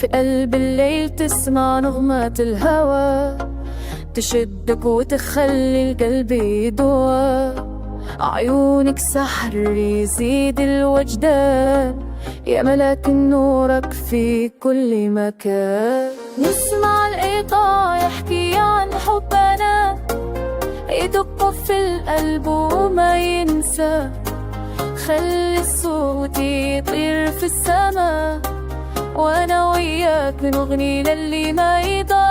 في قلب الليل تسمع نغمات الهوى، تشدك وتخلي القلب يدوى. عيونك سحر يزيد الوجدان، يا ملاك نورك في كل مكان. نسمع الإيقاع يحكي عن حبنا، يدق في القلب وما ينسى. خلي الصوت يطير في السما، وانا وياك بنغني للي ما يضام.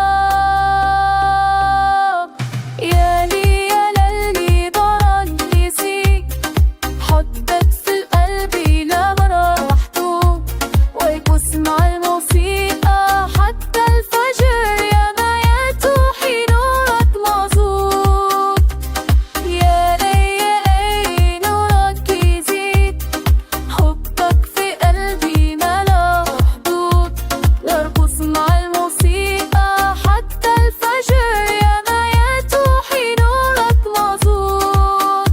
يا لي يا للي ضرن يزيد حبك في القلب لا مرة محدود، واسمع الموسيقى حتى الفجر، يا ما يتوحي نورك معزود. يا لي يا لي نورك يزيد حبك في قلبي ما لا حدود، نرقص مع الموسيقى حتى الفجر، يا ما يتوحي نورك معزود.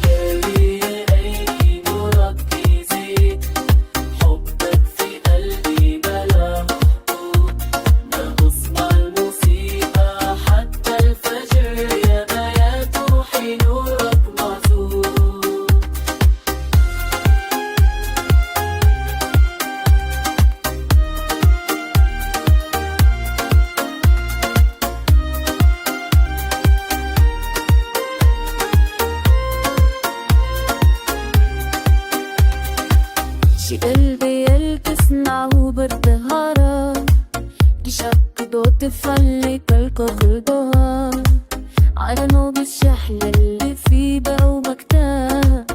يا لي يا لي نورك يزيد حبك في قلبي ما لا حدود، نرقص مع الموسيقى حتى الفجر، يا ما يتوحي نورك معزود. شي قلبي يلتسمع وبارتهارا، ريشك ضوء تفلي كالكخدوها، على نوب الشحلة اللي في بقى وبكتاه،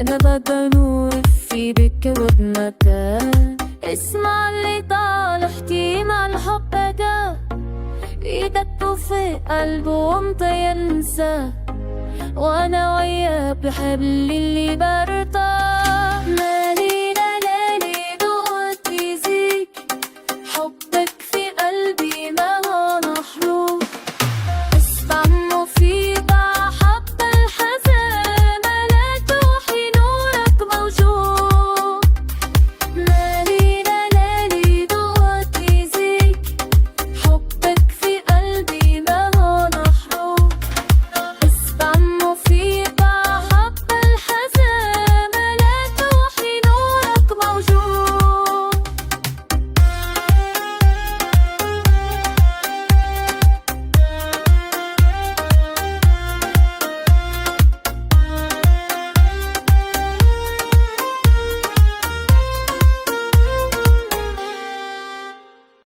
أنا بقى نور في بك وبمكان. اسمع اللي طال احكي مع الحب جا، ايدك في قلبه وانت ينسى، وانا وياك بحبل اللي برتاح.